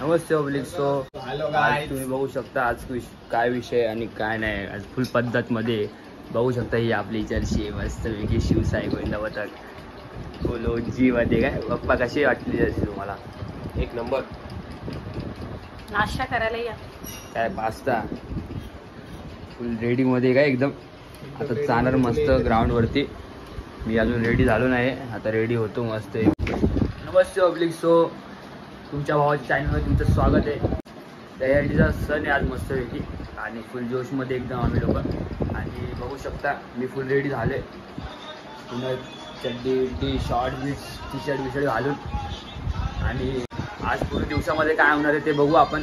नमस्ते public. So आज तुम्ही बघू शकता आज काय विषय आणि काय नाही. आज फुल पद्धतमध्ये बघू शकता. ही आपली जर्सी मस्त वेगळी शिवसाई गोविंदा पथक बोलो जी मध्ये. काय पप्पा कशी वाटली जर्सी तुम्हाला? एक नंबर. नाश्ता करायला या. काय पास्ता फुल रेडी मध्ये काय एकदम. आता जाणार मस्त ग्राउंड वरती. मी अजून रेडी झालो नाही, आता रेडी होतो मस्त. नमस्ते पब्लिक. सो तुमच्या भावाच्या चॅनलमध्ये तुमचं स्वागत आहे. दहीहंडीचा सण आहे आज मस्तपैकी आणि फुल जोशमध्ये एकदम आम्ही लोक. आणि बघू शकता मी फुल रेडी झाले. पुन्हा चड्डी शॉर्ट बीट्स टी शर्ट घालून. आणि आज पूर्ण दिवसामध्ये काय होणार आहे ते बघू आपण.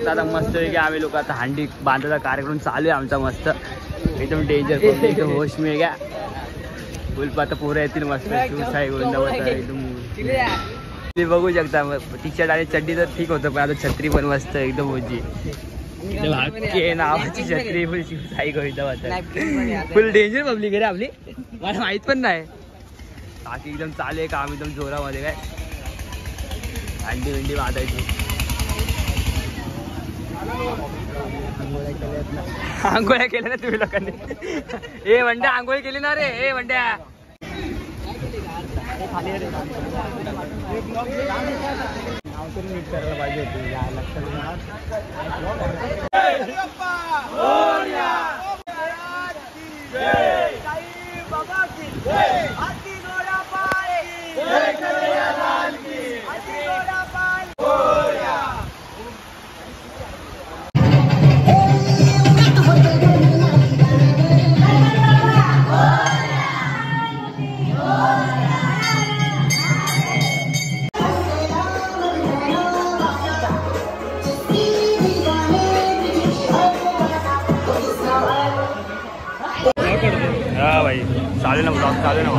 आता मस्तपैकी आम्ही लोक आता हंडी बांधायचा कार्यक्रम चालू आहे आमचा मस्त. एकदम डेंजर एकदम होश मी घ्या. फुलपाता पोरं येतील मस्त. शिवसाई गोविंदा एकदम ते बघू शकता. टी शर्ट आणि चड्डी तर ठीक होतं, पण आता छत्री पण मस्त एकदम होती. नावाची छत्री फुल शिवसाई गोविंदा फुल डेंजर पब्लिक आहे आपली. मला माहित पण नाही. बाकी एकदम चालू आहे काम एकदम जोरामध्ये. काय हंडी विंडी बांधायची. आंघोळ्या केल्या ना तुम्ही लोकांनी? ए वंड्या आंघोळी केली ना रे? ए वंड्या नाव तरी नीट करायला पाहिजे होते. हा भाई चालू ना ब्लॉग चालू ना.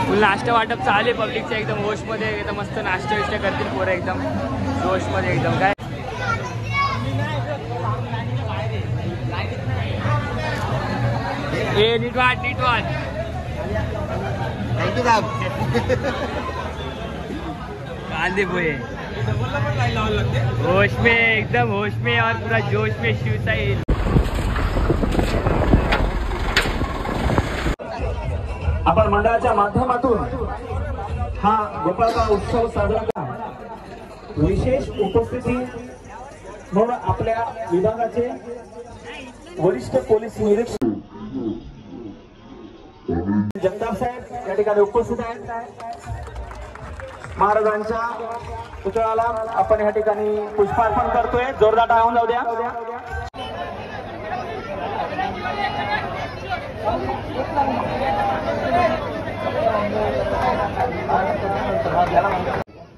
फुल नाश्ता वाटप चालू आहे पब्लिकच्या. एकदम होशमध्ये एकदम मस्त नाश्ता विष्टा करतील पोरं एकदम जोशमध्ये एकदम. काय ए नीट वाट कांदे पोहे होश में एकदम होश में और पूरा जोश में शिवसाई. आपण मंडळाच्या माध्यमातून हा गोपाळगाव उत्सव साजरा करा. विशेष उपस्थिती म्हणून आपल्या विभागाचे वरिष्ठ पोलीस निरीक्षक जगताप साहेब या ठिकाणी उपस्थित आहेत. महाराजांच्या पुतळ्याला आपण या ठिकाणी पुष्पार्पण करतोय. जोरदार टाळ्या होऊन जाऊ द्या.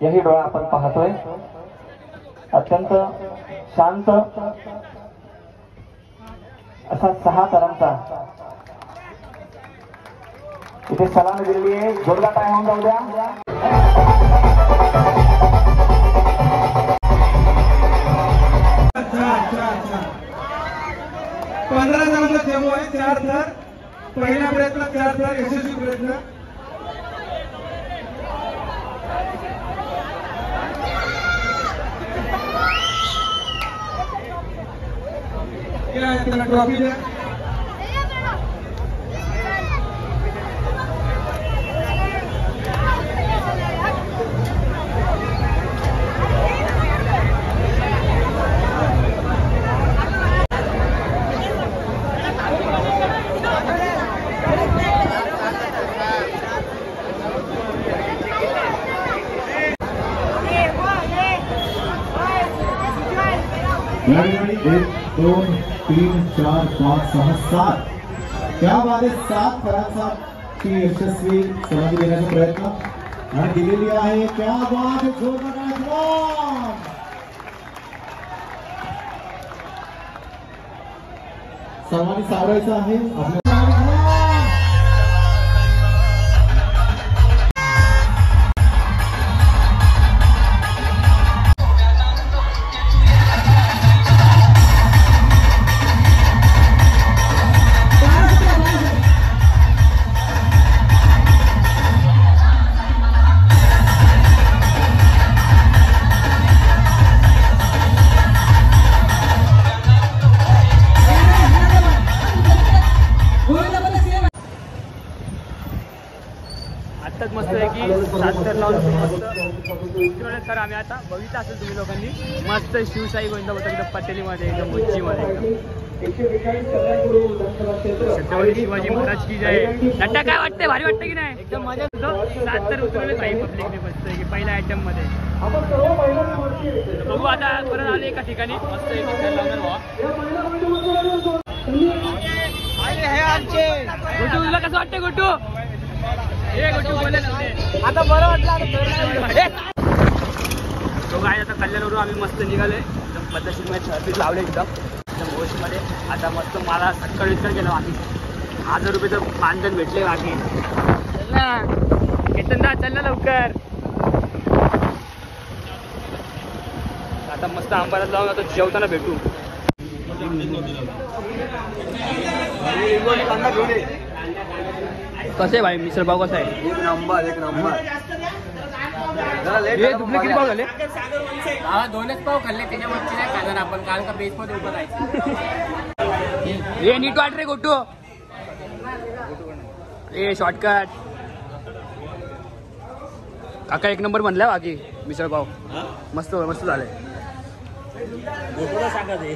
यही डोळा आपण पाहतोय. अत्यंत शांत असा 6 तरंगचा इथे सलामी दिलेली आहे. जोरदार टाळ्या होऊन जाऊ द्या. पंधरा जणांचा डेमो आहे. 4 थर. पहिला प्रयत्न 4 थर यशस्वी प्रयत्न. त्याला ट्रॉफी द्या. एक 2 3 4 5 6 7 त्यामध्ये 7 थरांचा यशस्वी समाधी देण्याचा प्रयत्न आणि दिलेली आहे. क्या बात है. समाधी सावरायचा आहे. सर आम्ही आता बघितलं असेल तुम्ही लोकांनी मस्त शिवशाही गोविंद पथक पटेलीमध्ये एकदम उच्चीमध्ये छत्रपती शिवाजी महाराज की जय. नट्टा काय वाटतंय? भारी वाटतं की नाही? एकदम मजा येतो. 7 तर उतरवले पाहिजे पब्लिकने मस्त की पहिल्या आयटम मध्ये. बघू आता परत आले एका ठिकाणी मस्त एक गोटू. तुला कसं वाटतं गोटू? हे गोटू बोले आता बरं वाटलं. तो काय आता कल्याणवरून आम्ही मस्त निघाले एकदम पद्धतशीर सर्विस लावले एकदम मध्ये. आता मस्त मला सत्तर केलं बाकी 1000 रुपयाचं मानधन भेटले बाकी. चल ना केतनदा चल ना लवकर. आता मस्त अंबारात जाऊन आता जेवताना भेटू. कसे भाई मिसळ पाव कसा आहे? एक नंबर एक नंबर. किती पाव झाले? 2च पाव खाल्ले त्याच्यावरती नाही खाणार आपण कारण का बेस मध्ये उभं राहायचं. हे नीट वाट रे गोटू. ए शॉर्टकट काका एक नंबर बनलाय बाकी मिसळ पाव मस्त मस्त झालंय. सांगा ते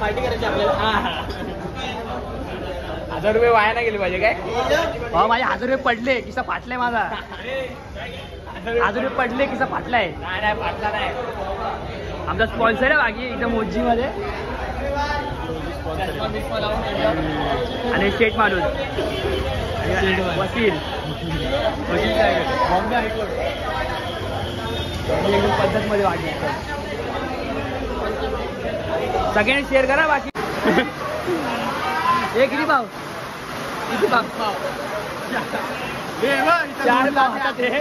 पार्टी करायची आपल्याला. 1000 रुपये वाया नाही गेले पाहिजे काय? माझे 1000 रुपये पडले किस्सा फाटलाय माझा. 1000 रुपये पडले किस्सा फाटलाय. नाही फाटला नाही. आमचा स्पॉन्सर आहे बाकी एकदम ओजी मध्ये आणि स्टेट माणूस वकील बॉम्बे हायकोर्ट एकदम पद्धत मध्ये वाटली. सगळ्यांनी शेअर करा बाकी. हे किती भाव? किती भाव? 4 भाव हातात आहे.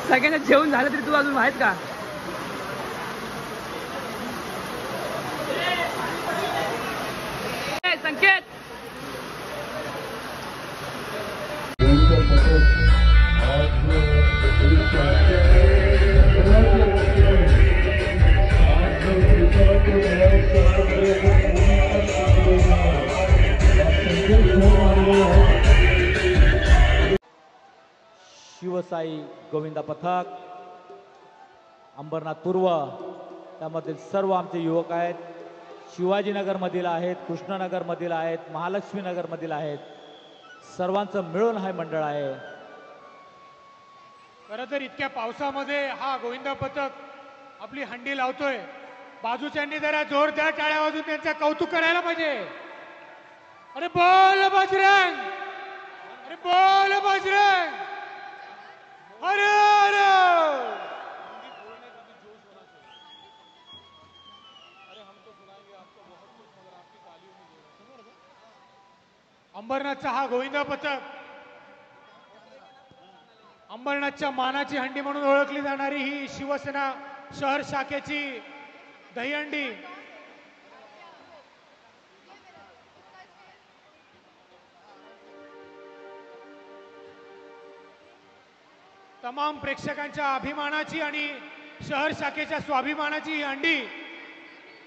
सगळ्यांना जेवण झालं तरी तू अजून माहित का? संकेत शिवशाही गोविंदा पथक अंबरनाथ पूर्व त्यामधील सर्व आमचे युवक आहेत. शिवाजीनगरमधील आहेत, कृष्णनगरमधील आहेत, महालक्ष्मीनगरमधील आहेत. सर्वांचं मिळून हा मंडळ आहे. खरं तर इतक्या पावसामध्ये हा गोविंदा पथक आपली हंडी लावतोय. बाजूच्यांनी जरा जोरदार टाळ्या वाजून त्यांचं कौतुक करायला पाहिजे. अरे बोल बजरंग, अरे बोल बजरंग, अरे अरे. अंबरनाथचा हा गोविंदा पथक अंबरनाथच्या मानाची हंडी म्हणून ओळखली जाणारी ही शिवसेना शहर शाखेची दहीहंडी तमाम प्रेक्षकांच्या अभिमानाची आणि शहर शाखेच्या स्वाभिमानाची ही हंडी.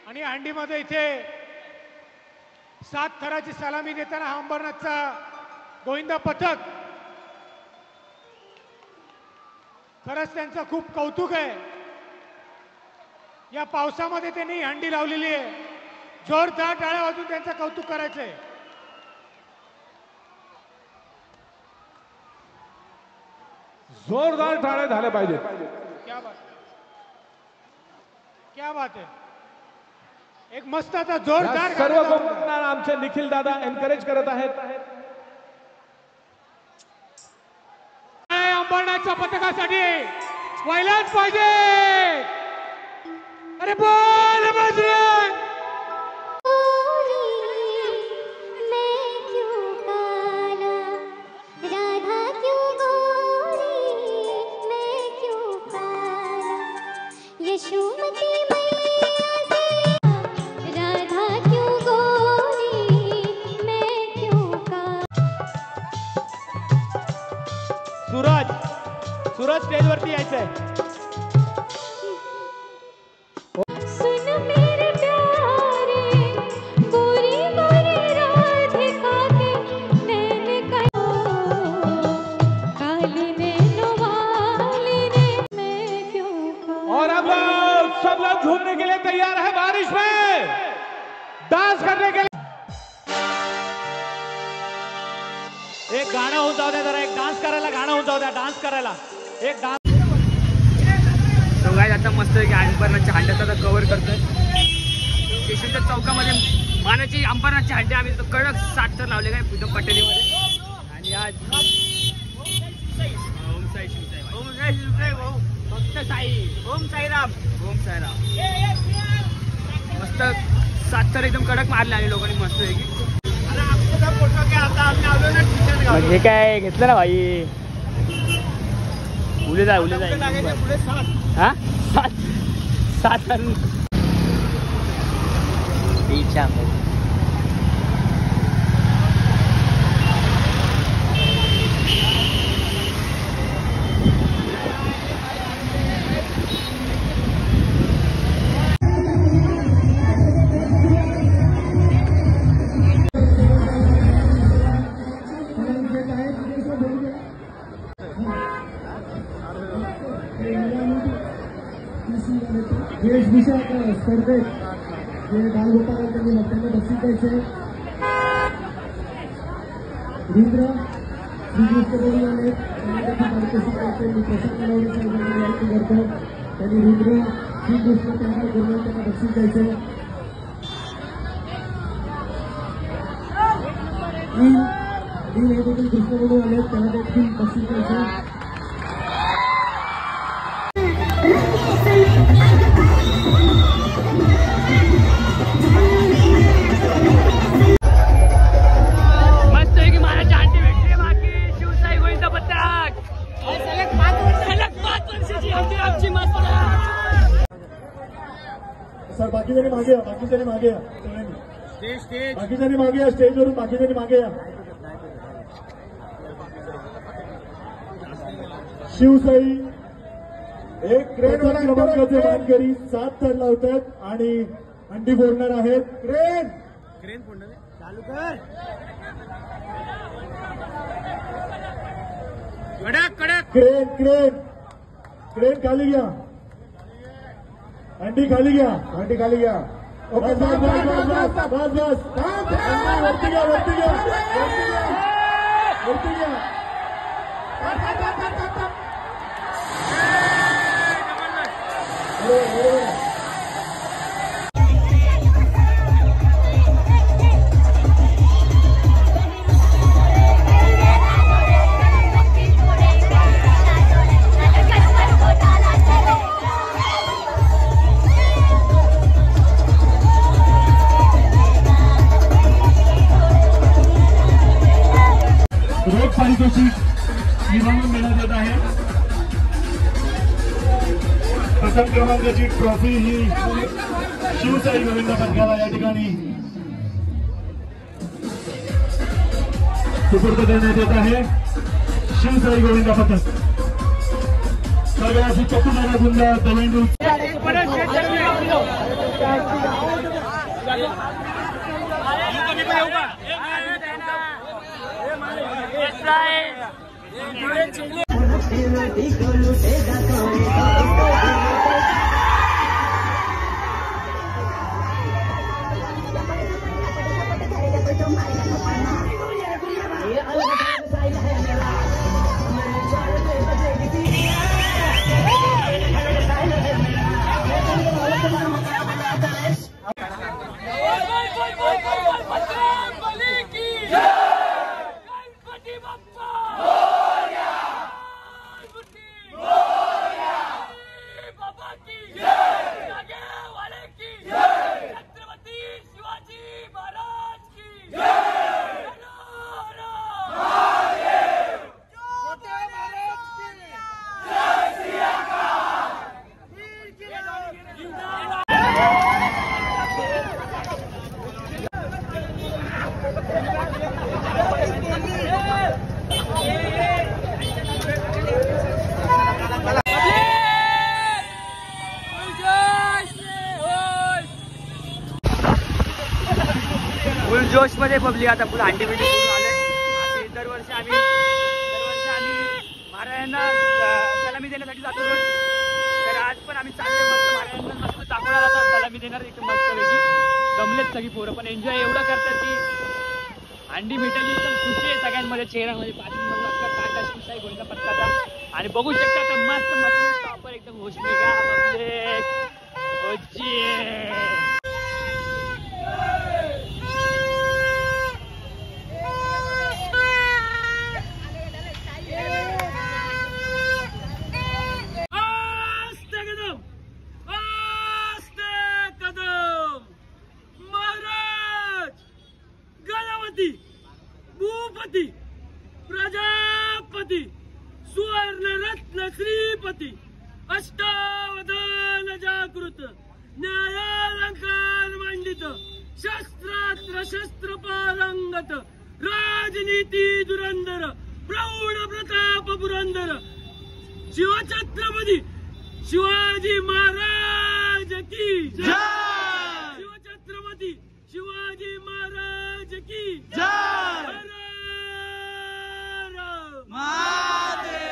आणि हंडीमध्ये इथे 7 थराची सलामी देताना हा अंबरनाथचा गोविंदा पथक. खरंच त्यांचं खूप कौतुक आहे. या पावसामध्ये त्यांनी हंडी लावलेली आहे. जोरदार टाळ्या वाजून त्यांचं कौतुक करायचंय. जोरदार टाळ्या झाल्या पाहिजेत. क्या बात, क्या बात आहे. एक मस्त आता जोरदार सर्व गोविंदांना आमचे निखिल दादा एनकरेज करत आहेत. अंबरनाथच्या पथकासाठी व्हायलाच पाहिजे. अरे बोल बजरंग. सूरज स्टेजवरती यायचंय. सब लोग झूमने के लिए तैयार है बारिश में, डांस करने के लिए। एक गाणं होऊन जाऊ द्या, जरा एक डान्स करायला गाणं होऊन जाऊ द्या, डान्स करायला एक डान्स. तो गाइस आता मस्त आहे की अंबरनाथच्या हांड्याचा कव्हर करतोय. स्टेशनच्या चौकामध्ये मानाची अंबरनाथची हांडे आम्ही तो कडक 60 तर लावले काय पुढं पटेलीमध्ये. आणि आज ओम साई शिवसाई, ओम साई शिवसाई, भक्त साई, ओम साईराम, ओम साईराम. मस्त 7 तर एकदम कडक मारले आणि लोकांनी मस्त आहे की. हे काय घेतलं ना भाई, उले जाय हा 7 वेशभूषा स्पर्धेत जे बालगोपाल त्यांनी त्यांना बक्षीस द्यायचे. रुद्र श्रीकृष्ण बोलू आले, त्यांना देखील मार्गदर्शन करायचे. मी प्रसाद नलवडे विनंती करतो, त्यांनी रुद्र श्रीकृष्ण त्यांना बोलून त्यांना बक्षीस द्यायचे. हे देखील कृष्ण बोलू आले, त्यांना देखील बक्षीस द्यायचे. मस्त आहे की महाराजची हांडी भेटली. बाकी शिवसाई गोविंद पथक सलग 5 वर्षाची हांडी आमची मस्त. सर बाकीच्यानी मागे या, बाकीच्यानी मागे या, बाकीच्यानी मागे या, स्टेजवरून बाकीच्यानी मागे या. शिवसाई एक प्रथम क्रमांकाचे मानकरी 7 तर लावतात आणि हंडी फोडणार आहेत. क्रेन चालू कर. क्रेन खाली घ्या, हंडी खाली घ्या. ओके बस वरती घ्या. रोख पारितोषिक निवडून देण्यात येत आहे. प्रथम क्रमांकाची ट्रॉफी ही शिवसाई गोविंद पथकाला या ठिकाणी सुपूर्द देण्यात येत आहे. शिवसाई गोविंद पथक सगळ्याची चतुर्भुज सुंदर दवेंडू फुल जोश मध्ये पब्लिक आता फुल हंडी बिंडी आले. दरवर्षी आम्ही महाराजांना सलामी देण्यासाठी जातो. तर आज पण आम्ही चाललोय मस्त महाराजांना मस्त सगळी पोरं पण एन्जॉय एवढं करतात की अंडी भेटायची एकदम खुशी आहे सगळ्यांमध्ये चेहऱ्यामध्ये. पाठीमागे बघा टाटा शिवसाई गोविंदा पथकाचा आणि बघू शकता तर मस्त मस्त टॉपर एकदम भूपती प्रजापती सुवर्ण रत्न श्रीपती अष्टावधान जागृत न्यायालंकार मंडित शस्त्रास्त्र शस्त्र पारंगत राजनीती धुरंधर प्रौढ प्रताप पुरंदर शिवछत्रपती शिवाजी महाराज की जय. शिवछत्रपती शिवाजी महाराज की जय. महादेव.